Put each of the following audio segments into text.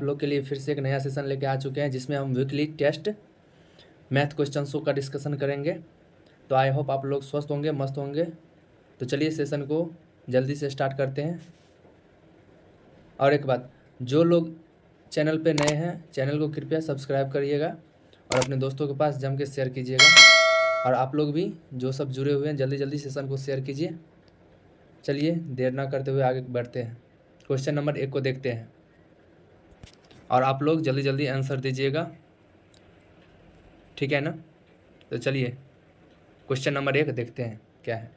आप लोग के लिए फिर से एक नया सेशन लेके आ चुके हैं, जिसमें हम वीकली टेस्ट मैथ क्वेश्चंसों का डिस्कशन करेंगे। तो आई होप आप लोग स्वस्थ होंगे, मस्त होंगे। तो चलिए सेशन को जल्दी से स्टार्ट करते हैं। और एक बात, जो लोग चैनल पे नए हैं, चैनल को कृपया सब्सक्राइब करिएगा और अपने दोस्तों के पास जम के शेयर कीजिएगा। और आप लोग भी जो सब जुड़े हुए हैं, जल्दी जल्दी सेशन को शेयर कीजिए। चलिए देर ना करते हुए आगे बढ़ते हैं, क्वेश्चन नंबर 1 को देखते हैं और आप लोग जल्दी जल्दी आंसर दीजिएगा, ठीक है ना। तो चलिए क्वेश्चन नंबर 1 देखते हैं क्या है।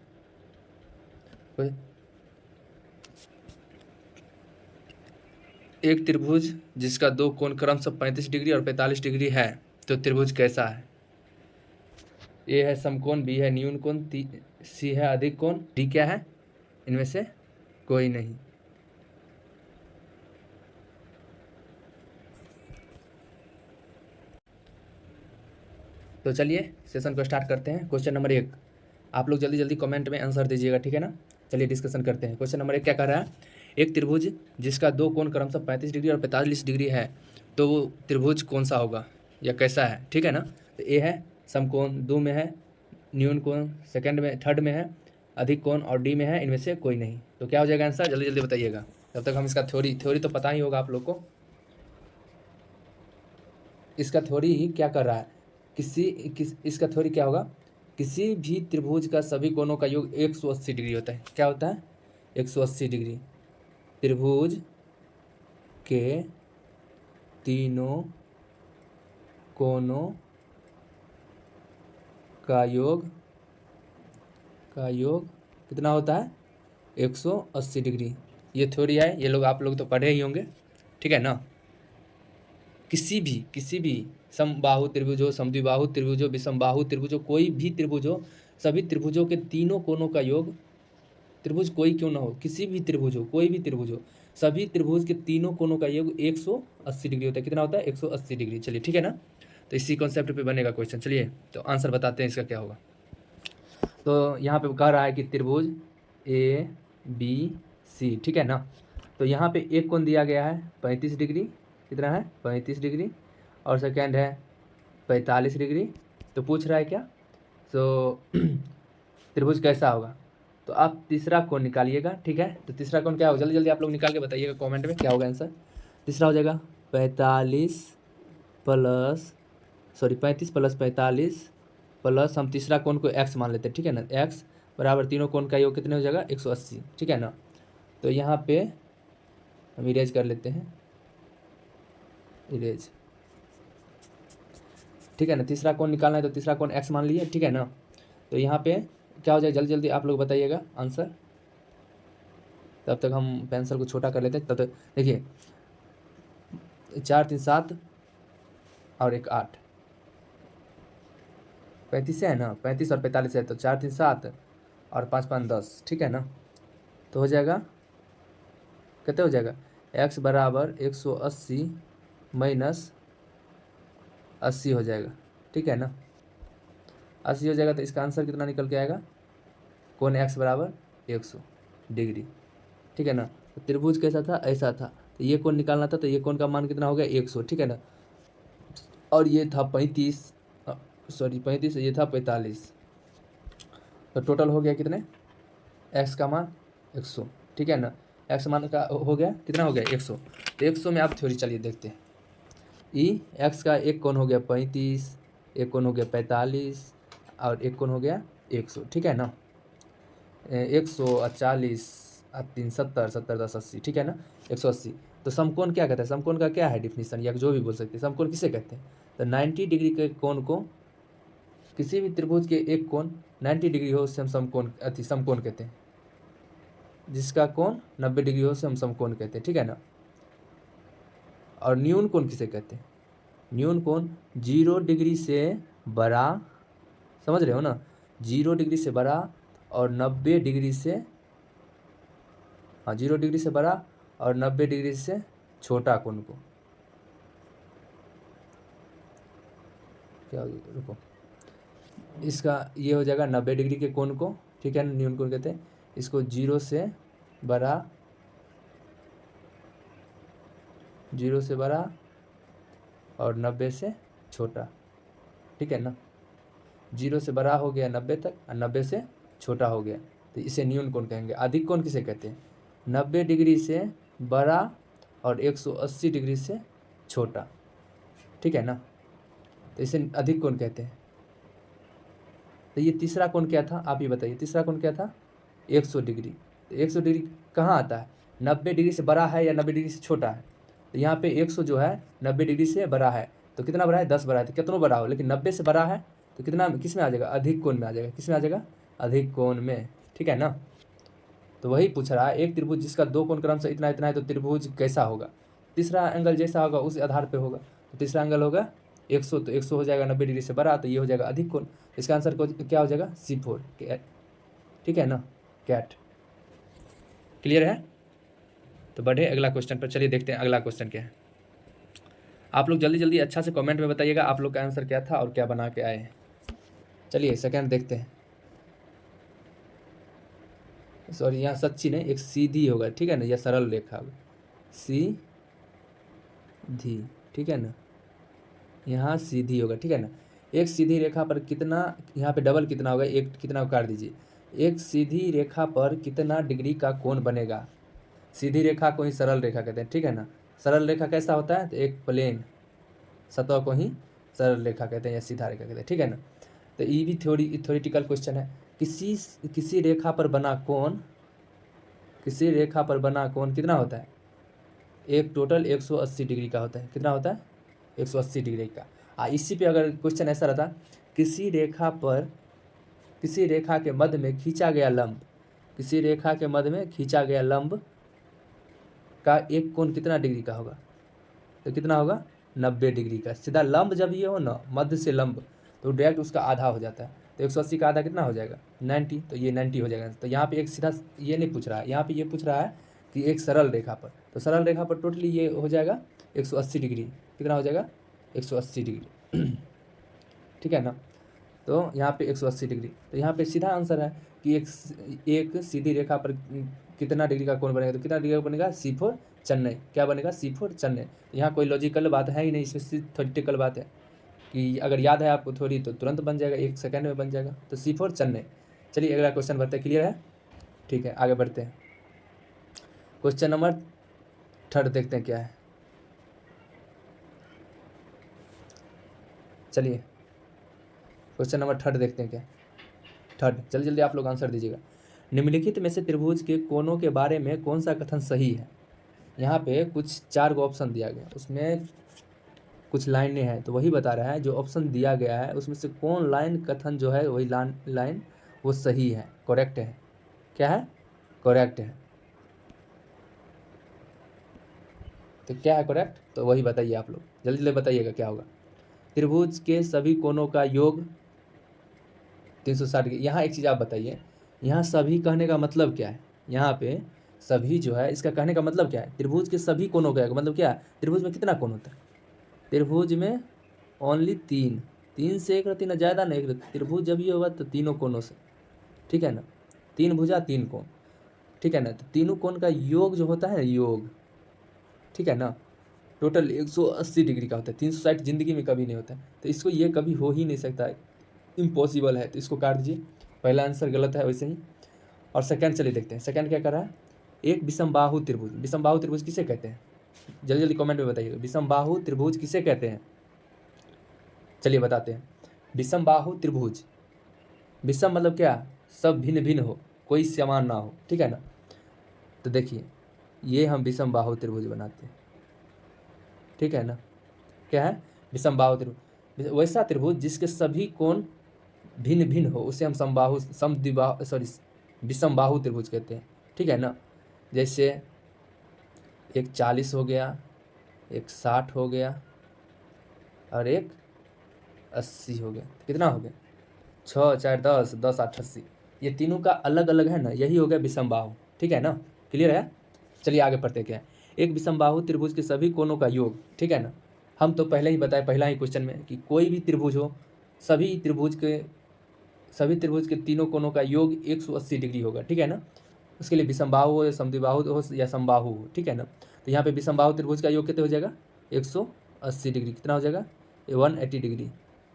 एक त्रिभुज जिसका दो कोण क्रमशः 35 डिग्री और 45 डिग्री है, तो त्रिभुज कैसा है। ए है समकोण, बी है न्यून कोण, सी है अधिक कोण, डी क्या है, इनमें से कोई नहीं। तो चलिए सेशन को स्टार्ट करते हैं। क्वेश्चन नंबर 1 आप लोग जल्दी जल्दी कमेंट में आंसर दीजिएगा, ठीक है ना। चलिए डिस्कशन करते हैं। क्वेश्चन नंबर 1 क्या कह रहा है, एक त्रिभुज जिसका दो कोण क्रमशः 35 डिग्री और 45 डिग्री है, तो वो त्रिभुज कौन सा होगा या कैसा है, ठीक है ना। तो ए है समकोण, दो में है न्यून कोण, थर्ड में है अधिक कोण और डी में है इनमें से कोई नहीं। तो क्या हो जाएगा आंसर, जल्दी जल्दी बताइएगा। तब तक हम इसका थ्योरी तो पता ही होगा आप लोग को। इसका थ्योरी ही क्या कर रहा है, इसका थ्योरी क्या होगा, किसी भी त्रिभुज का सभी कोणों का योग 180 डिग्री होता है। क्या होता है, 180 डिग्री। त्रिभुज के तीनों कोणों का योग कितना होता है, 180 डिग्री। ये थ्योरी है, ये लोग आप लोग तो पढ़े ही होंगे, ठीक है ना। किसी भी समबाहु त्रिभुज हो, समद्विबाहु त्रिभुज हो, विषमबाहु त्रिभुज हो, कोई भी त्रिभुज हो, सभी त्रिभुजों के तीनों कोणों का योग, त्रिभुज कोई क्यों ना हो, किसी भी त्रिभुज हो, कोई भी त्रिभुज हो, सभी त्रिभुज के तीनों कोणों का योग 180 डिग्री होता है। कितना होता है, 180 डिग्री। चलिए ठीक है ना। तो इसी कॉन्सेप्ट पे बनेगा क्वेश्चन। चलिए तो आंसर बताते हैं इसका क्या होगा। तो यहाँ पे कह रहा है कि त्रिभुज ए बी सी, ठीक है ना। तो यहाँ पे एक कोण दिया गया है 35 डिग्री, कितना है 35 डिग्री, और सेकेंड है 45 डिग्री। तो पूछ रहा है क्या, तो त्रिभुज कैसा होगा। तो आप तीसरा कोण निकालिएगा, ठीक है। तो तीसरा कोण क्या होगा, जल्दी जल्दी आप लोग निकाल के बताइएगा कमेंट में क्या होगा आंसर। तीसरा हो जाएगा 35 प्लस 45 प्लस, हम तीसरा कोण को x मान लेते हैं, ठीक है ना। x बराबर तीनों कोण का योग कितने हो जाएगा, 180, ठीक है ना। तो यहाँ पे हम इरेज कर लेते हैं, इरेज, ठीक है ना। तीसरा कोण निकालना है तो तीसरा कोण x मान लिए, ठीक है ना। तो यहाँ पे क्या हो जाएगा, जल्दी जल्दी आप लोग बताइएगा आंसर। तब तक हम पेंसिल को छोटा कर लेते हैं। तब तक देखिए 4 3 7 और 1 8, 35 से है ना, 35 और 45 है, तो 4 3 7 और 5 5 10, ठीक है ना। तो हो जाएगा कितने हो जाएगा, x बराबर 180 माइनस 80 हो जाएगा, ठीक है ना। 80 हो जाएगा तो इसका आंसर कितना निकल के आएगा, कोण x बराबर 100 डिग्री, ठीक है ना। तो त्रिभुज कैसा था, ऐसा था। तो ये कोण निकालना था, तो ये कोण का मान कितना हो गया 100, ठीक है ना। और ये था 35, ये था 45। तो टोटल हो गया कितने, x का मान 100, ठीक है ना। x मान का हो गया कितना, हो गया 100। तो 100 में आप थ्योरी चलिए देखते हैं। x का एक कोण हो गया 35, एक कोण हो गया 45 और एक कोण हो गया 100, ठीक है ना। 140 3 70 70 10 80, ठीक है ना, 180। तो समकोण क्या कहते हैं, समकोण का क्या है डिफिनीशन, या जो भी बोल सकते हैं, समकोण किसे कहते हैं। तो 90 डिग्री के कोण को, किसी भी त्रिभुज के एक कोण 90 डिग्री हो उससे हम समकोण कहते हैं। जिसका कोण 90 डिग्री हो उसे हम समकोण कहते हैं, ठीक है ना। और न्यून कोण किसे कहते हैं, न्यून कोण 0 डिग्री से बड़ा, समझ रहे हो ना, 0 डिग्री से बड़ा और 90 डिग्री से, हाँ 0 डिग्री से बड़ा और 90 डिग्री से छोटा कोण को, क्या रुको, इसका ये हो जाएगा 90 डिग्री के कोण को, ठीक है ना, न्यून कोण कहते हैं। इसको 0 से बड़ा 0 से बड़ा और 90 से छोटा, ठीक है ना। 0 से बड़ा हो गया 90 तक और 90 से छोटा हो गया, तो इसे न्यून कोण कहेंगे। अधिक कोण किसे कहते हैं? 90 डिग्री से बड़ा और 180 डिग्री से छोटा, ठीक है ना, तो इसे अधिक कोण कहते हैं। तो ये तीसरा कोण क्या था, आप ये बताइए, तीसरा कोण क्या था? 100 डिग्री। तो 100 डिग्री कहाँ आता है? 90 डिग्री से बड़ा है या 90 डिग्री से छोटा है? तो यहाँ पे 100 जो है 90 डिग्री से बड़ा है, तो कितना बड़ा है? 10 बड़ा है, तो कितना बड़ा हो, लेकिन 90 से बड़ा है तो कितना, किस में आ जाएगा? अधिक कोण में आ जाएगा। किस में आ जाएगा? अधिक कोण में, ठीक है ना। तो वही पूछ रहा है, एक त्रिभुज जिसका दो कोण क्रम से इतना इतना है तो त्रिभुज कैसा होगा? तीसरा एंगल जैसा होगा उस आधार पे होगा। तो तीसरा एंगल होगा 100, तो 100 हो जाएगा 90 डिग्री से बड़ा, तो ये हो जाएगा अधिक कोण। इसका आंसर को क्या हो जाएगा? C4, ठीक है ना, कैट। क्लियर है? तो बढ़े अगला क्वेश्चन पर, चलिए देखते हैं अगला क्वेश्चन क्या है। आप लोग जल्दी जल्दी अच्छा से कमेंट में बताइएगा आप लोग का आंसर क्या था और क्या बना के आए हैं। चलिए सेकंड देखते हैं। सॉरी, यहाँ सच्ची नहीं, एक सीधी होगा, ठीक है ना, यह सरल रेखा होगा, सीधी, ठीक है ना, यहाँ सीधी होगा, ठीक है ना। एक सीधी रेखा पर कितना, यहाँ पे डबल कितना होगा, एक कितना काट दीजिए। एक सीधी रेखा पर कितना डिग्री का कोण बनेगा? सीधी रेखा को ही सरल रेखा कहते हैं, ठीक है ना। सरल रेखा कैसा होता है? तो एक प्लेन सतह को ही सरल रेखा कहते हैं या सीधा रेखा कहते हैं, ठीक है ना। तो ये भी थ्योरेटिकल क्वेश्चन है। किसी रेखा पर बना कोण, किसी रेखा पर बना कोण कितना होता है? एक टोटल 180 डिग्री का होता है। कितना होता है? 180 डिग्री का। इसी पे अगर क्वेश्चन ऐसा रहता, किसी रेखा पर, किसी रेखा के मध्य में खींचा गया लंब, किसी रेखा के मध्य में खींचा गया लंब का एक कोण कितना डिग्री का होगा? तो कितना होगा? 90 डिग्री का। सीधा लंब जब ये हो ना, मध्य से लंब, तो डायरेक्ट उसका आधा हो जाता है। तो 180 का आधा कितना हो जाएगा? 90, तो ये 90 हो जाएगा। तो यहाँ पे एक सीधा ये नहीं पूछ रहा है, यहाँ पे ये पूछ रहा है कि एक सरल रेखा पर, तो सरल रेखा पर टोटली ये हो जाएगा 180 डिग्री। कितना हो जाएगा? 180 डिग्री, ठीक है ना। तो यहाँ पे 180 डिग्री, तो यहाँ पे सीधा आंसर है कि एक सीधी रेखा पर कितना डिग्री का कोण बनेगा? तो कितना डिग्री का बनेगा? C4 चेन्नई। क्या बनेगा? C4 चेन्नई। यहाँ कोई लॉजिकल बात है ही नहीं, इसमें सिर्फ थ्योरेटिकल बात है कि अगर याद है आपको थोड़ी तो तुरंत बन जाएगा, 1 सेकंड में बन जाएगा। तो C4 चेन्नई। चलिए अगला क्वेश्चन बढ़ते हैं। क्लियर है? ठीक है, आगे बढ़ते हैं। क्वेश्चन नंबर 3 देखते हैं क्या है। चलिए क्वेश्चन नंबर 3 देखते हैं क्या। 3 जल्दी जल्दी आप लोग आंसर दीजिएगा। निम्नलिखित में से त्रिभुज के कोणों के बारे में कौन सा कथन सही है? यहाँ पे कुछ 4 ऑप्शन दिया गया, उसमें कुछ लाइनें हैं, तो वही बता रहा है जो ऑप्शन दिया गया है उसमें से कौन लाइन कथन जो है वही लाइन वो सही है, करेक्ट है। क्या है? करेक्ट है। तो क्या है करेक्ट? तो वही बताइए आप लोग, जल्दी जल्दी बताइएगा क्या होगा। त्रिभुज के सभी कोणों का योग 360 डिग्री। यहाँ एक चीज़ आप बताइए, यहाँ सभी कहने का मतलब क्या है? यहाँ पे सभी जो है इसका कहने का मतलब क्या है? त्रिभुज के सभी कोणों का मतलब क्या है? त्रिभुज में कितना कोण होता है? त्रिभुज में ओनली 3 से एक रहती ना, ज़्यादा नहीं। एक त्रिभुज जब ये होगा तो तीनों कोणों से, ठीक है ना, 3 भुजा 3 कोण, ठीक है ना। तो तीनों कोण का योग जो होता है ना, योग, ठीक है ना, टोटल 180 डिग्री का होता है। 360 जिंदगी में कभी नहीं होता है, तो इसको ये कभी हो ही नहीं सकता है, इम्पॉसिबल है। तो इसको काट दीजिए, पहला आंसर गलत है वैसे ही। और सेकंड चलिए देखते हैं, सेकंड क्या कर रहा है? एक विषमबाहु त्रिभुज। विषमबाहु त्रिभुज किसे कहते हैं? जल्दी जल्दी कमेंट में बताइए, विषमबाहु त्रिभुज किसे कहते हैं? चलिए बताते हैं। विषमबाहु त्रिभुज, विषम मतलब क्या? सब भिन्न भिन्न हो, कोई समान ना हो, ठीक है ना। तो देखिए ये हम विषमबाहु त्रिभुज बनाते हैं, ठीक है ना। क्या है? विषमबाहु त्रिभुज। वैसा त्रिभुज जिसके सभी कोण भिन्न भिन्न हो उसे हम विषमबाहु त्रिभुज कहते हैं, ठीक है ना। जैसे एक 40 हो गया, एक 60 हो गया और एक 80 हो गया। कितना हो गया? 6 4 10, 10 8 80। ये तीनों का अलग अलग है ना, यही हो गया विषमबाहु, ठीक है ना। क्लियर है? चलिए आगे पढ़ते क्या है। एक विषमबाहु त्रिभुज के सभी कोणों का योग, ठीक है ना। हम तो पहले ही बताए, पहला ही क्वेश्चन में, कि कोई भी त्रिभुज हो, सभी त्रिभुज के तीनों कोणों का योग 180 डिग्री होगा, ठीक है ना। उसके लिए विषमबाहु हो या समद्विबाहु हो या समबाहु हो, ठीक है ना। तो यहाँ पे विषमबाहु त्रिभुज का योग कितने हो जाएगा 180 डिग्री, कितना हो जाएगा 180 डिग्री,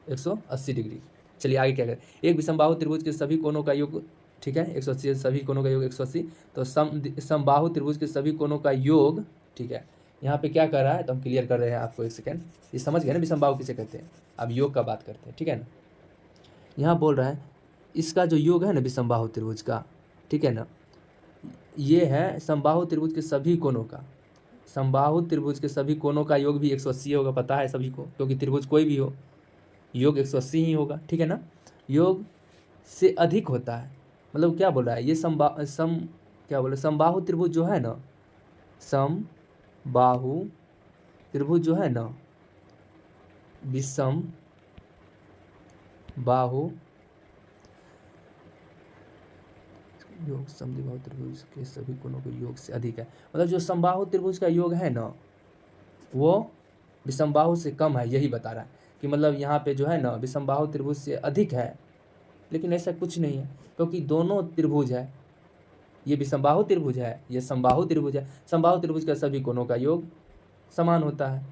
180 डिग्री। चलिए आगे क्या करें, एक विषमबाहु त्रिभुज के सभी कोणों का योग, ठीक है 180, सभी कोणों का योग 180, तो समबाहु त्रिभुज के सभी कोणों का योग, ठीक है। यहाँ पे क्या कर रहा है तो हम क्लियर कर रहे हैं आपको, एक सेकेंड, ये समझ गए ना विषमबाहु किसे कहते हैं। अब योग का बात करते हैं, ठीक है ना। यहाँ बोल रहा है इसका जो योग है ना विषमबाहु त्रिभुज का, ठीक है ना, ये है समबाहु त्रिभुज के सभी कोणों का, समबाहु त्रिभुज के सभी कोणों का योग भी 180 होगा, पता है सभी को, क्योंकि त्रिभुज कोई भी हो योग 180 ही होगा, ठीक है ना। योग से अधिक होता है, मतलब क्या बोल रहा है ये क्या बोल रहा है, समबाहु त्रिभुज जो है ना, समबाहु त्रिभुज जो है ना, विषम बाहु योग समद्विबाहु त्रिभुज के सभी कोणों के योग से अधिक है, मतलब जो समबाहु त्रिभुज का योग है ना वो विषमबाहु से कम है, यही बता रहा है कि मतलब यहाँ पे जो है ना विषमबाहु त्रिभुज से अधिक है, लेकिन ऐसा कुछ नहीं है, क्योंकि दोनों त्रिभुज है, ये विषमबाहु त्रिभुज है, ये समबाहु त्रिभुज है, समबाहु त्रिभुज का सभी कोणों का योग समान होता है,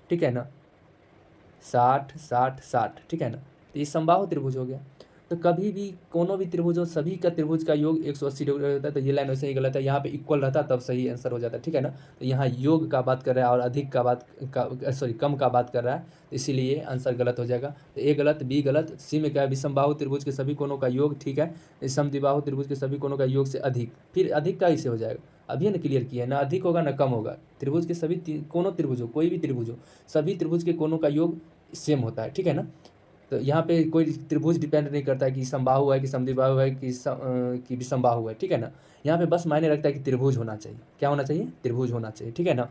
ठीक है ना, 60 60 60, ठीक है ना। तो ये समबाहु त्रिभुज हो गया। तो कभी भी कोनो भी त्रिभुज हो, सभी का त्रिभुज का योग 180 डिग्री होता है, तो ये लाइन वैसे ही गलत है, यहाँ पे इक्वल रहता तब सही आंसर हो जाता है, ठीक है ना। तो यहाँ योग का बात कर रहा है और अधिक का बात कम का बात कर रहा है, तो इसीलिए आंसर गलत हो जाएगा। तो ए गलत, बी गलत, सी में क्या है विषमबाहु त्रिभुज के सभी कोणों का योग, ठीक है, समद्विबाहु त्रिभुज के सभी कोणों का योग से अधिक, फिर अधिक का इसे हो जाएगा, अभी ना क्लियर किया है, ना अधिक होगा ना कम होगा, त्रिभुज के सभी कोनों त्रिभुज हो, कोई भी त्रिभुज हो, सभी त्रिभुज के कोणों का योग सेम होता है, ठीक है ना। तो यहाँ पे कोई त्रिभुज डिपेंड नहीं करता है कि समबाहु है कि समद्विबाहु है कि विषमबाहु है, ठीक है ना। यहाँ पे बस मायने रखता है कि त्रिभुज होना चाहिए, क्या होना चाहिए, त्रिभुज होना चाहिए, ठीक है ना।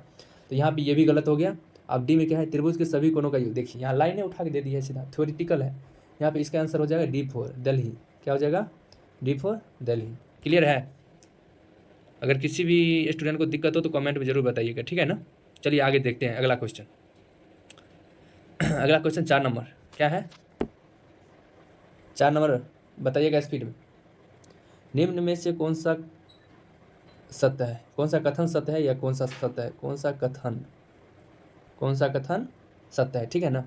तो यहाँ पे ये भी गलत हो गया। अब डी में क्या है, त्रिभुज के सभी कोणों का योग, देखिए यहाँ लाइनें उठा के दे दी है, सीधा थ्योरेटिकल है। यहाँ पे इसका आंसर हो जाएगा D4 दिल्ली, क्या हो जाएगा D4 दिल्ली। क्लियर है। अगर किसी भी स्टूडेंट को दिक्कत हो तो कमेंट में जरूर बताइएगा, ठीक है ना। चलिए आगे देखते हैं अगला क्वेश्चन। अगला क्वेश्चन 4 नंबर क्या है, 4 नंबर बताइएगा स्पीड में। निम्न में से कौन सा सत्य है, कौन सा कथन सत्य है या कौन सा सत्य है, कौन सा कथन सत्य है, ठीक है ना।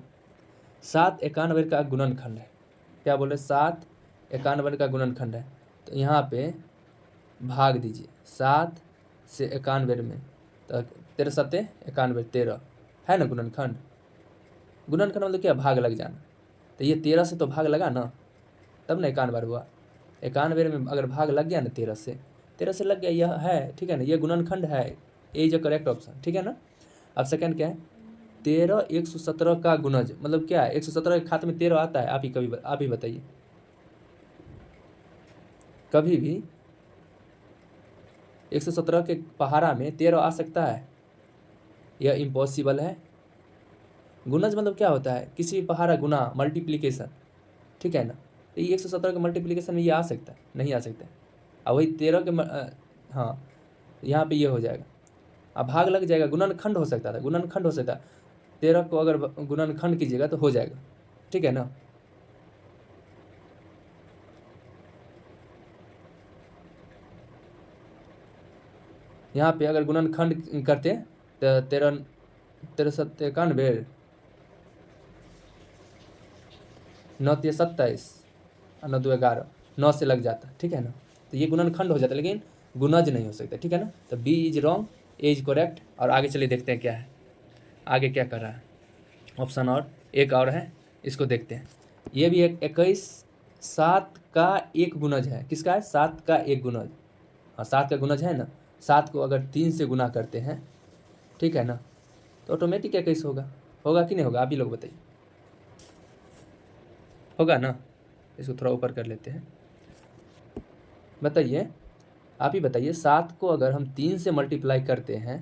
7 91 का गुणनखंड है, क्या बोले 7 91 का गुणनखंड है, तो यहाँ पे भाग दीजिए 7 से 91 में, तो 13 7 91 13 है ना गुणनखंड। गुणनखंड मतलब क्या, भाग लग जाना, तो ये 13 से तो भाग लगा ना, तब ना 91 हुआ। 91 में अगर भाग लग गया ना 13 से लग गया, यह है, ठीक है ना, ये गुणनखंड है, ए इज अ करेक्ट ऑप्शन, ठीक है ना। अब सेकंड क्या है, 13 117 का गुणज, मतलब क्या है 117 के खाते में 13 आता है, आप ही बताइए, कभी भी 117 के पहाड़ा में 13 आ सकता है, यह इम्पॉसिबल है। गुणज मतलब क्या होता है, किसी भी पहाड़ा गुना, मल्टीप्लिकेशन, ठीक है ना। तो ये 117 के मल्टीप्लिकेशन में ये आ सकता है, नहीं आ सकता है। अब वही 13 के हाँ, यहाँ पे ये हो जाएगा, अब भाग लग जाएगा, गुणनखंड हो सकता था, गुणनखंड हो सकता है, 13 को अगर गुणनखंड कीजिएगा तो हो जाएगा, ठीक है ना। यहाँ पे अगर गुणनखंड करते तो 13 7 91 9 3 27 और 9 2 11 9 से लग जाता, ठीक है ना। तो ये गुणनखंड हो जाता, लेकिन गुणज नहीं हो सकता, ठीक है ना। तो B is wrong, A is correct. और आगे चलिए देखते हैं क्या है, आगे क्या कर रहा है ऑप्शन, और एक और है, इसको देखते हैं। ये भी 21 7 का एक गुणज है, किसका है, 7 का एक गुणज, हाँ 7 का गुणज है ना। 7 को अगर 3 से गुना करते हैं, ठीक है ना, तो ऑटोमेटिक 21 होगा कि नहीं होगा, आप ही लोग बताइए, होगा ना। इसको थोड़ा ऊपर कर लेते हैं, बताइए, आप ही बताइए। 7 को अगर हम 3 से मल्टीप्लाई करते हैं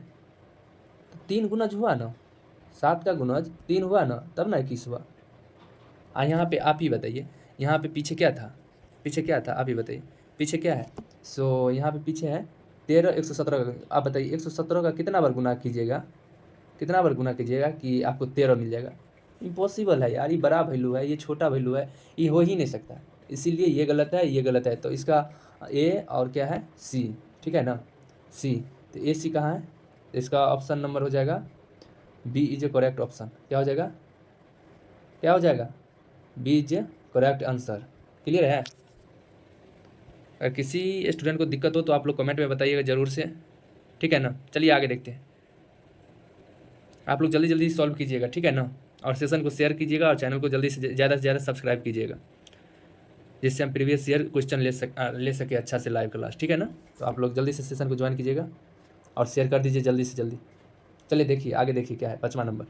तो 3 गुणज हुआ ना, 7 का गुणज 3 हुआ ना, तब ना 21 हुआ। यहाँ पे आप ही बताइए, यहाँ पे पीछे क्या था, आप ही बताइए पीछे क्या है। सो यहाँ पे पीछे है 13 117 का, आप बताइए 117 का कितना बार गुना कीजिएगा कि आपको 13 मिल जाएगा। इम्पॉसिबल है यार, ये बड़ा वैल्यू है, ये छोटा वैल्यू है, ये हो ही नहीं सकता, इसीलिए ये गलत है, ये गलत है। तो इसका ए और क्या है सी, ठीक है ना, सी। तो ए सी कहाँ है, तो इसका ऑप्शन नंबर हो जाएगा B is a correct option. क्या हो जाएगा, क्या हो जाएगा, B is a correct answer. Clear है। अगर किसी स्टूडेंट को दिक्कत हो तो आप लोग कमेंट में बताइएगा ज़रूर से, ठीक है ना। चलिए आगे देखते हैं। आप लोग जल्दी जल्दी सॉल्व कीजिएगा, ठीक है ना, और सेशन को शेयर कीजिएगा और चैनल को जल्दी से ज़्यादा सब्सक्राइब कीजिएगा, जिससे हम प्रीवियस ईयर क्वेश्चन ले सके अच्छा से लाइव क्लास, ठीक है ना। तो आप लोग जल्दी से सेशन को ज्वाइन कीजिएगा और शेयर कर दीजिए जल्दी से जल्दी। चलिए देखिए आगे, देखिए क्या है 5वां नंबर।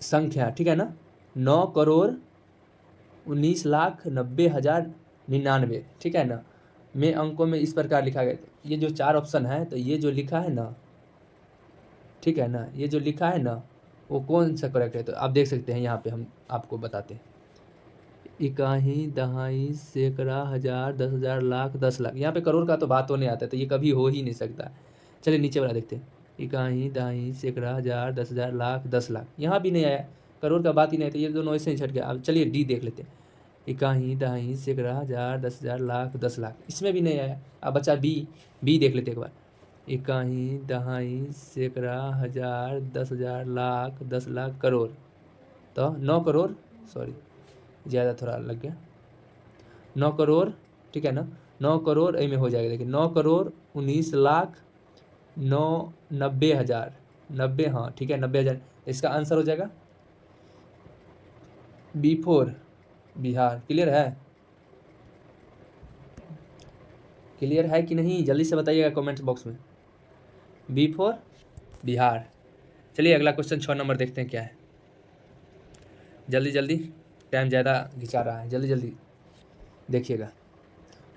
संख्या, ठीक है ना, 9,19,90,99, ठीक है ना, में अंकों में इस प्रकार लिखा गया। ये जो 4 ऑप्शन है, तो ये जो लिखा है ना, ठीक है ना, ये जो लिखा है ना वो कौन सा करेक्ट है, तो आप देख सकते हैं यहाँ पे हम आपको बताते हैं। इकाई, दहाई, सैकड़ा, हजार, 10,000, लाख, 10 लाख। यहाँ पे करोड़ का तो बात होने आता है, तो ये कभी हो ही नहीं सकता। चलिए नीचे वाला देखते हैं। इकाई, दहाई, सैकड़ा, हजार, 10,000, लाख, 10 लाख। यहाँ भी नहीं आया, करोड़ का बात ही नहीं, तो ये दोनों ऐसे ही छट गया। अब चलिए डी देख लेते हैं। इकाई, दहाई, सैकड़ा, हजार, 10,000, लाख, 10 लाख। इसमें भी नहीं आया। अब बचा बी, बी देख लेते एक बार। इकाई, दहाई, सैकड़ा, हजार, 10,000, लाख, 10 लाख, करोड़। तो 9 करोड़, सॉरी ज़्यादा थोड़ा लग गया, 9 करोड़, ठीक है ना, 9 करोड़ ए में हो जाएगा। देखिए 9,19,90,000, 90, हाँ ठीक है 90,000। इसका आंसर हो जाएगा B4 बिहार। क्लियर है, क्लियर है कि नहीं, जल्दी से बताइएगा कमेंट बॉक्स में। B4 बिहार। चलिए अगला क्वेश्चन 6 नंबर देखते हैं क्या है। जल्दी जल्दी, टाइम ज़्यादा घिंचा रहा है, जल्दी जल्दी देखिएगा।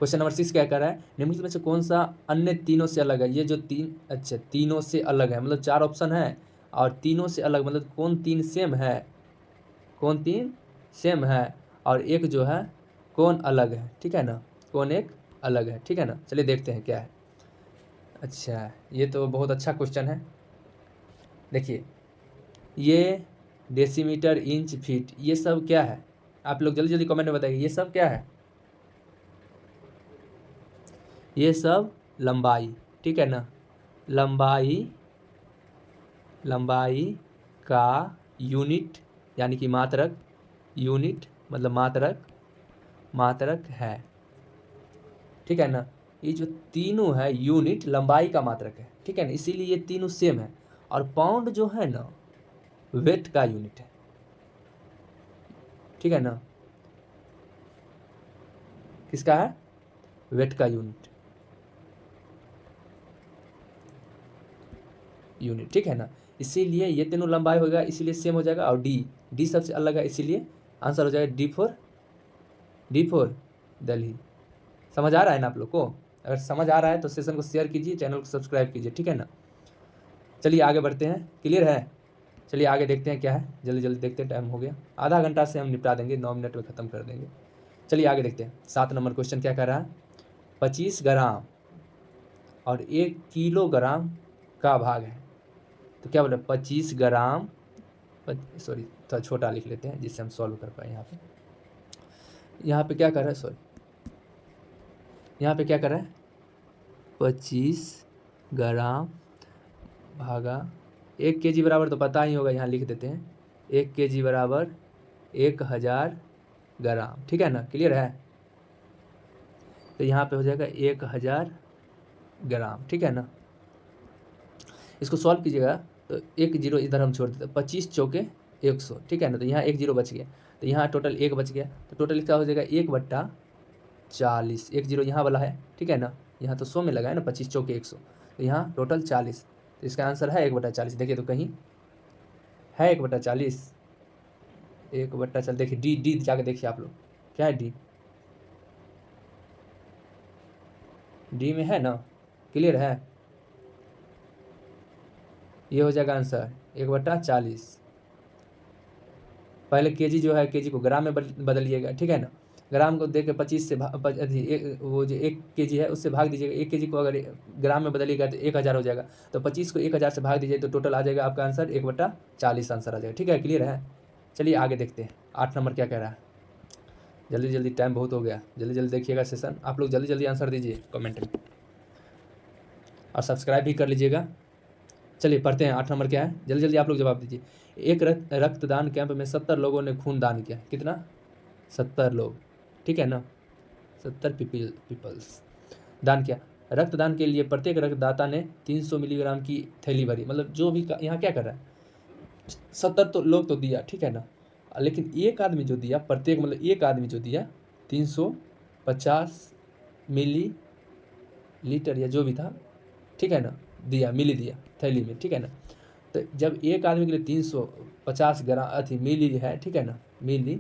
क्वेश्चन नंबर 6 क्या कर रहा है, निम्नलिखित में से कौन सा अन्य तीनों से अलग है। ये जो तीन, अच्छा तीनों से अलग है, मतलब 4 ऑप्शन है और तीनों से अलग, मतलब कौन तीन सेम है, कौन तीन सेम है और एक जो है कौन अलग है, ठीक है ना, कौन एक अलग है, ठीक है ना। चलिए देखते हैं क्या है। अच्छा ये तो बहुत अच्छा क्वेश्चन है। देखिए ये डेसीमीटर, इंच, फीट, ये सब क्या है, आप लोग जल्दी जल्दी कमेंट में बताइए ये सब क्या है। ये सब लंबाई, ठीक है ना, लंबाई, लंबाई का यूनिट यानी कि मात्रक, यूनिट मतलब मात्रक, मात्रक है, ठीक है ना। ये जो तीनों है यूनिट लंबाई का मात्रक है, ठीक है ना, इसीलिए ये तीनों सेम है। और पाउंड जो है ना वेट का यूनिट है, ठीक है ना, किसका है, वेट का यूनिट, यूनिट, ठीक है ना। इसीलिए ये तीनों लंबाई होगा, इसीलिए सेम हो जाएगा। और डी, डी सबसे अलग है, इसीलिए आंसर हो जाएगा D4, D4 दिल्ली। समझ आ रहा है ना आप लोग को, अगर समझ आ रहा है तो सेशन को शेयर कीजिए, चैनल को सब्सक्राइब कीजिए, ठीक है ना। चलिए आगे बढ़ते हैं, क्लियर है। चलिए आगे देखते हैं क्या है, जल्दी जल्दी देखते हैं, टाइम हो गया, आधा घंटा से हम निपटा देंगे, 9 मिनट में ख़त्म कर देंगे। चलिए आगे देखते हैं। 7 नंबर क्वेश्चन क्या कह रहा है, 25 ग्राम और 1 किलोग्राम का भाग है। तो क्या बोला, 25 ग्राम, सॉरी थोड़ा छोटा लिख लेते हैं जिससे हम सॉल्व कर पाए। यहाँ पे क्या कर रहा है, सॉरी यहाँ पे क्या कर रहा है, 25 ग्राम भागा 1 kg बराबर, तो पता ही होगा, यहाँ लिख देते हैं 1 kg बराबर 1000 ग्राम, ठीक है ना, क्लियर है। तो यहाँ पे हो जाएगा 1000 ग्राम, ठीक है ना। इसको सॉल्व कीजिएगा तो 1 जीरो इधर हम छोड़ देते हैं, 25 चौके 100, ठीक है ना, तो यहाँ 1 जीरो बच गया, तो यहाँ टोटल 1 बच गया, तो टोटल क्या हो जाएगा 1/40, 1 जीरो यहाँ वाला है, ठीक है ना, यहाँ तो 100 में लगा है ना, 25 चौके 100, तो यहाँ टोटल 40, तो इसका आंसर है 1/40। देखिए तो कहीं है 1/40, 1/40, देखिए डी, डी जाके देखिए आप लोग, क्या है डी, डी में है ना, क्लियर है। ये हो जाएगा आंसर 1/40। पहले केजी जो है, केजी को ग्राम में बदलिएगा, ठीक है ना, ग्राम को दे के 25 से वो जो 1 केजी है उससे भाग दीजिएगा, 1 केजी को अगर ग्राम में बदलिएगा तो 1000 हो जाएगा, तो 25 को 1000 से भाग दीजिए तो टोटल आ जाएगा आपका आंसर 1/40 आंसर आ जाएगा, ठीक है, क्लियर है। चलिए आगे देखते हैं 8 नंबर क्या कह रहा है। जल्दी जल्दी, टाइम बहुत हो गया, जल्दी जल्दी देखिएगा सेशन। आप लोग जल्दी जल्दी आंसर दीजिए कमेंट में, और सब्सक्राइब भी कर लीजिएगा। चलिए पढ़ते हैं। 8 नंबर क्या है, जल्दी जल्दी आप लोग जवाब दीजिए। एक रक्तदान कैंप में 70 लोगों ने खून दान किया। कितना? 70 लोग, ठीक है ना, 70 पीपल्स दान किया। रक्तदान के लिए प्रत्येक रक्तदाता ने 300 मिलीग्राम की थैली भरी। मतलब जो भी यहाँ क्या कर रहा है, 70 तो लोग तो दिया, ठीक है ना, लेकिन एक आदमी जो दिया, प्रत्येक मतलब एक आदमी जो दिया 350 मिली लीटर या जो भी था, ठीक है ना, दिया, मिली दिया थैली में, ठीक है ना। तो जब एक आदमी के लिए 350 ग्राम मिली है, ठीक है ना, मिली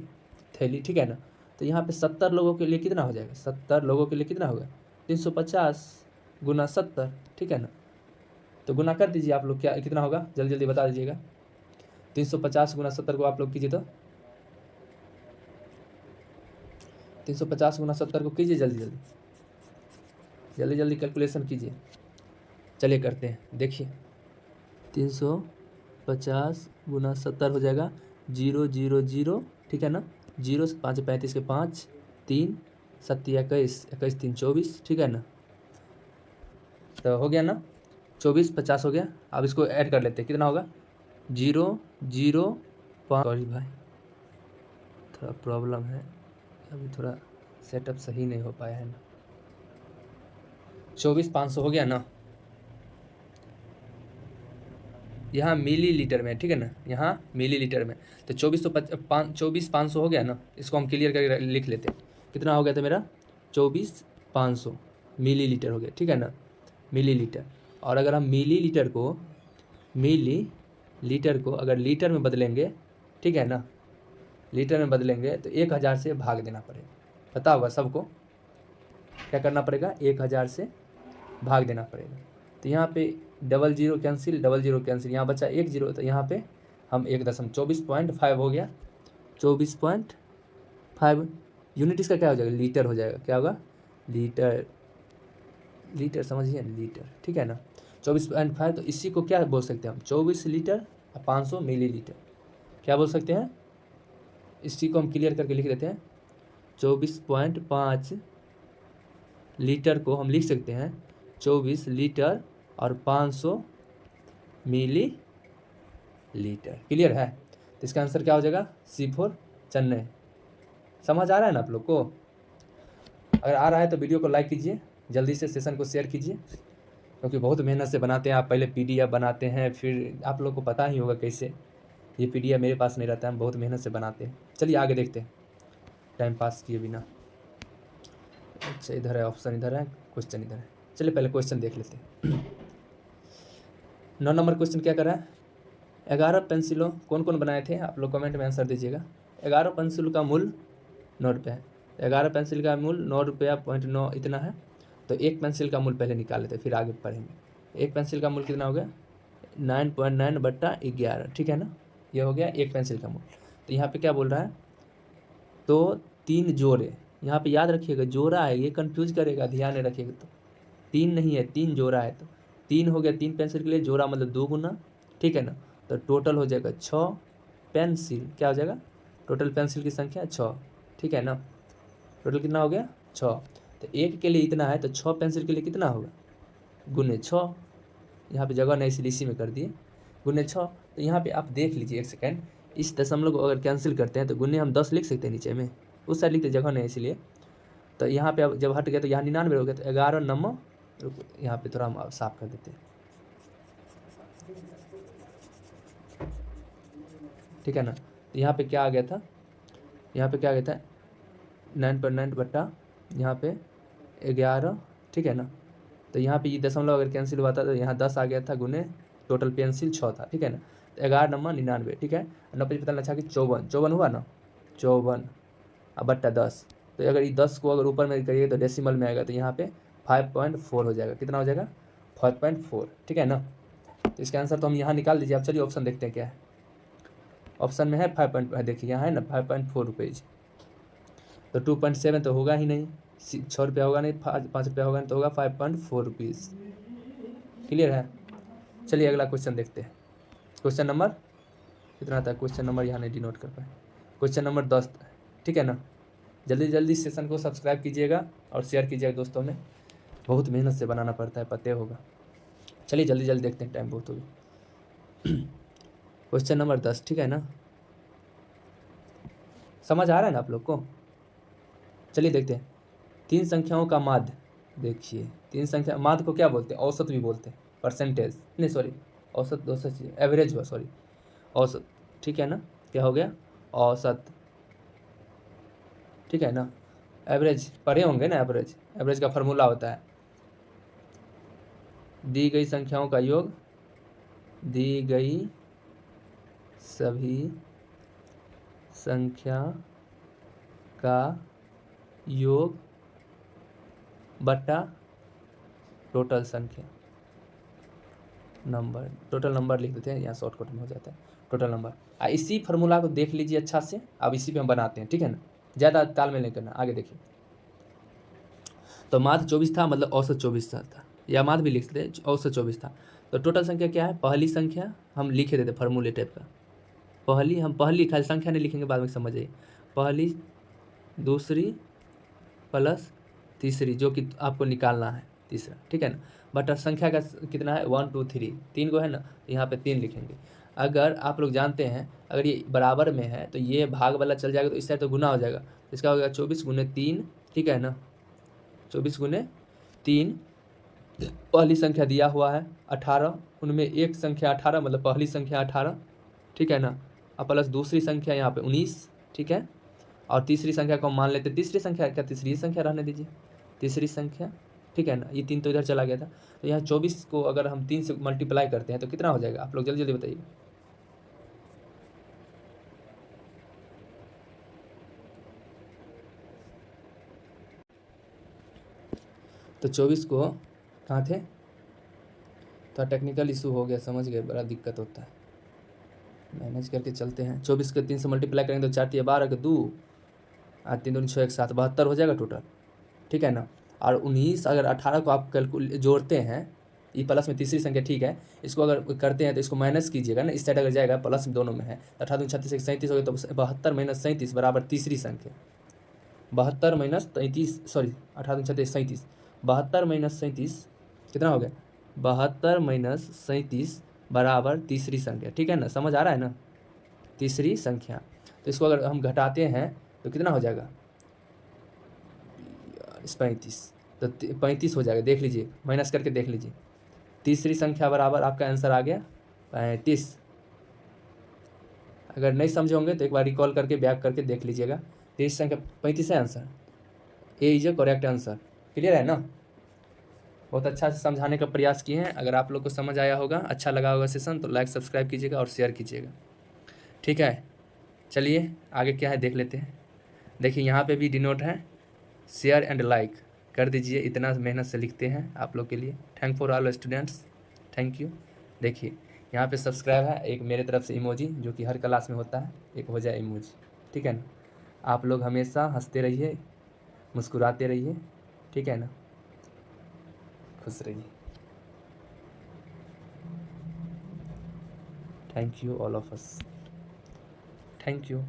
थैली, ठीक है ना, तो यहाँ पे 70 लोगों के लिए कितना हो जाएगा? 70 लोगों के लिए कितना होगा? 350 गुना 70, ठीक है ना। तो गुना कर दीजिए आप लोग, क्या कितना होगा जल्दी जल्दी बता दीजिएगा। 350 गुना 70 को आप लोग कीजिए, तो 350 गुना 70 को कीजिए, जल्दी जल्दी जल्दी जल्दी कैलकुलेशन कीजिए। चलिए करते हैं, देखिए 350 गुना 70 हो जाएगा 000, ठीक है ना, 0 से 5 35 के 5, 3 7 21, 21 3 24, ठीक है ना। तो हो गया ना, 24 50 हो गया। अब इसको ऐड कर लेते हैं, कितना होगा? 005। सॉरी भाई, थोड़ा प्रॉब्लम है, अभी थोड़ा सेटअप सही नहीं हो पाया है ना। 24,500 हो गया ना, यहाँ मिली लीटर में, ठीक है ना, यहाँ मिली लीटर में। तो 24,500 हो गया ना, इसको हम क्लियर करके लिख लेते हैं। कितना हो गया था मेरा? 24,500 मिली लीटर हो गया, ठीक है ना, मिली लीटर। और अगर हम मिली लीटर को अगर लीटर में बदलेंगे, ठीक है ना, लीटर में बदलेंगे तो 1000 से भाग देना पड़ेगा। पता होगा सबको क्या करना पड़ेगा? 1000 से भाग देना पड़ेगा। तो यहाँ पे 00 कैंसिल, 00 कैंसिल, यहाँ बचा 1 0, तो यहाँ पे हम 1.24.5 हो गया, 24.5 यूनिट। इसका क्या हो जाएगा? लीटर हो जाएगा। क्या होगा? लीटर, लीटर समझिए, लीटर, ठीक है ना। 24.5, तो इसी को क्या बोल सकते हैं हम? 24 लीटर 500 मिली लीटर, क्या बोल सकते हैं? इसी को हम क्लियर करके लिख देते हैं। 24.5 लीटर को हम लिख सकते हैं 24 लीटर और 500 मिली लीटर। क्लियर है? तो इसका आंसर क्या हो जाएगा? C4 चेन्नई। समझ आ रहा है ना आप लोग को? अगर आ रहा है तो वीडियो को लाइक कीजिए, जल्दी से सेशन को शेयर कीजिए, क्योंकि बहुत मेहनत से बनाते हैं। आप पहले PDF बनाते हैं, फिर आप लोग को पता ही होगा कैसे, ये PDF मेरे पास नहीं रहता है, हम बहुत मेहनत से बनाते हैं। चलिए आगे देखते हैं, टाइम पास किए बिना। अच्छा इधर है ऑप्शन, इधर है क्वेश्चन, इधर है। चलिए पहले क्वेश्चन देख लेते हैं। 9 नंबर क्वेश्चन क्या कर रहा है? 11 पेंसिलों कौन कौन बनाए थे? आप लोग कमेंट में आंसर दीजिएगा। 11 पेंसिल का मूल्य 9 रुपये है। 11 पेंसिल का मूल्य 9 रुपया 0.9 इतना है। तो एक पेंसिल का मूल्य पहले निकाल लेते हैं, फिर आगे पढ़ेंगे। एक पेंसिल का मूल्य कितना हो गया? 9.9/11, ठीक है ना। ये हो गया एक पेंसिल का मूल्य। तो यहाँ पे क्या बोल रहा है? तो 3 जोड़े, यहाँ पे याद रखिएगा जोड़ा है, ये कंफ्यूज करेगा, ध्यान में रखिएगा। तो 3 नहीं है, 3 जोड़ा है। तो 3 हो गया 3 पेंसिल के लिए, जोड़ा मतलब 2 गुना, ठीक है ना। तो टोटल हो जाएगा 6 पेंसिल। क्या हो जाएगा? टोटल पेंसिल की संख्या 6, ठीक है ना। टोटल कितना हो गया? 6। तो एक के लिए इतना है, तो 6 पेंसिल के लिए कितना होगा? गुने 6। यहाँ पे जगह नहीं इसलिए इसी में कर दिए, गुने 6। तो यहाँ पे आप देख लीजिए एक सेकेंड, इस दशमलव को अगर कैंसिल करते हैं तो गुने हम 10 लिख सकते हैं नीचे में, उस साइड लिखते जगह नहीं इसलिए। तो यहाँ पे अब जब हट गया तो यहाँ 99 हो गया। तो 11 नंबर, यहाँ पे थोड़ा हम साफ कर देते हैं, ठीक है ना। तो यहाँ पे क्या आ गया था? यहाँ पे क्या आ गया था? 9.9 बट्टा यहाँ पे 11, ठीक है ना। तो यहाँ पे ये दशमलव अगर कैंसिल हुआ था तो यहाँ 10 आ गया था, गुने टोटल पेंसिल 6 था, ठीक है ना। तो 11 नंबर 99, ठीक है। 90 पता अच्छा कि 54 हुआ ना, 54 अब बट्टा 10। तो अगर ये 10 को अगर ऊपर में करिए तो डेसिमल में आएगा, तो यहाँ पे 5.4 हो जाएगा। कितना हो जाएगा? 5.4, ठीक है ना। तो इसका आंसर तो हम यहाँ निकाल दीजिए। अब चलिए ऑप्शन देखते हैं क्या है। ऑप्शन में है 5. देखिए यहाँ है ना 5.4 रुपीज़। तो 2.7 तो होगा ही नहीं, 6 रुपया होगा नहीं, 5 रुपया होगा नहीं, तो होगा 5.4 रुपीज़। क्लियर है? चलिए अगला क्वेश्चन देखते हैं। क्वेश्चन नंबर कितना था? क्वेश्चन नंबर यहाँ नहीं डिनोट कर पाए। क्वेश्चन नंबर 10, ठीक है ना। जल्दी जल्दी सेशन को सब्सक्राइब कीजिएगा और शेयर कीजिएगा दोस्तों में, बहुत मेहनत से बनाना पड़ता है, पता होगा। चलिए जल्दी जल्दी देखते हैं, टाइम बहुत हो गया। क्वेश्चन नंबर 10, ठीक है ना, समझ आ रहा है ना आप लोग को? चलिए देखते हैं। 3 संख्याओं का माध्य, देखिए 3 संख्या, माध्य को क्या बोलते हैं? औसत भी बोलते हैं, परसेंटेज नहीं, सॉरी औसत, दोस्तों एवरेज हुआ, सॉरी औसत, ठीक है ना, क्या हो गया? औसत, ठीक है ना। एवरेज पढ़े होंगे ना, एवरेज, एवरेज का फॉर्मूला होता है दी गई संख्याओं का योग, दी गई सभी संख्या का योग बटा टोटल संख्या, नंबर, टोटल नंबर लिख देते हैं, यहाँ शॉर्टकट में हो जाता है टोटल नंबर। इसी फार्मूला को देख लीजिए अच्छा से, अब इसी पे हम बनाते हैं, ठीक है ना, ज़्यादा तालमेल नहीं करना। आगे देखिए, तो माध्य 24 था, मतलब औसत 24 था, या माध्य भी लिख देते, औसत 24 था। तो टोटल संख्या क्या है? पहली संख्या हम लिखे देते फार्मूले टाइप का, पहली, हम पहली खाली संख्या नहीं लिखेंगे, बाद में समझ आइए, पहली, दूसरी प्लस तीसरी, जो कि आपको निकालना है तीसरा, ठीक है ना, बटा संख्या का कितना है? 1 2 3, 3 को है ना, यहाँ पे 3 लिखेंगे। अगर आप लोग जानते हैं, अगर ये बराबर में है तो ये भाग वाला चल जाएगा, तो इस साइड तो गुना हो जाएगा, तो इसका हो गया 24 गुने 3, ठीक है ना, 24 गुने 3। पहली संख्या दिया हुआ है 18, उनमें एक संख्या 18, मतलब पहली संख्या 18, ठीक है ना, और प्लस दूसरी संख्या यहाँ पे 19, ठीक है, और तीसरी संख्या को हम मान लेते, तीसरी संख्या क्या, तीसरी संख्या रहने दीजिए, तीसरी संख्या, ठीक है ना, ये 3 तो इधर चला गया था, तो यहाँ 24 को अगर हम 3 से मल्टीप्लाई करते हैं तो कितना हो जाएगा? आप लोग जल्दी जल्दी बताइए। तो 24 को, कहाँ थे, तो टेक्निकल इशू हो गया, समझ गए, बड़ा दिक्कत होता है, मैनेज करके चलते हैं। 24 को 3 से मल्टीप्लाई करेंगे तो 4 12 के 2, 3 दूनी 6 1 7, 72 हो जाएगा टोटल, ठीक है ना। और 19, अगर 18 को आप जोड़ते हैं, ये प्लस में तीसरी संख्या, ठीक है, इसको अगर करते हैं तो इसको माइनस कीजिएगा ना, इस साइड अगर जाएगा, प्लस में दोनों में है, तो 18 36 37 हो गया, तो 72 माइनस 37 बराबर तीसरी संख्या, 72 माइनस 33, सॉरी 18 36 37, 72 माइनस 37 कितना हो गया? 72 माइनस 37 बराबर तीसरी संख्या, ठीक है ना, समझ आ रहा है ना, तीसरी संख्या। तो इसको अगर हम घटाते हैं तो कितना हो जाएगा? 35, तो 35 हो जाएगा, देख लीजिए, माइनस करके देख लीजिए, तीसरी संख्या बराबर आपका आंसर आ गया 35। अगर नहीं समझे होंगे तो एक बार रिकॉल करके बैक करके देख लीजिएगा, तीसरी संख्या 35 है answer, A is a correct answer. Clear है ना? बहुत अच्छा से समझाने का प्रयास किए हैं। अगर आप लोग को समझ आया होगा, अच्छा लगा होगा सेशन, तो लाइक सब्सक्राइब कीजिएगा और शेयर कीजिएगा, ठीक है। चलिए आगे क्या है देख लेते हैं। देखिए यहाँ पे भी डिनोट है, शेयर एंड लाइक कर दीजिए, इतना मेहनत से लिखते हैं आप लोग के लिए। Thank for all students, thank you. देखिए यहाँ पे सब्सक्राइब है, एक मेरे तरफ से इमोजी, जो कि हर क्लास में होता है, एक हो जाए इमोजी, ठीक है ना। आप लोग हमेशा हंसते रहिए, मुस्कुराते रहिए, ठीक है ना, खुश रहिए। Thank you all of us, thank you.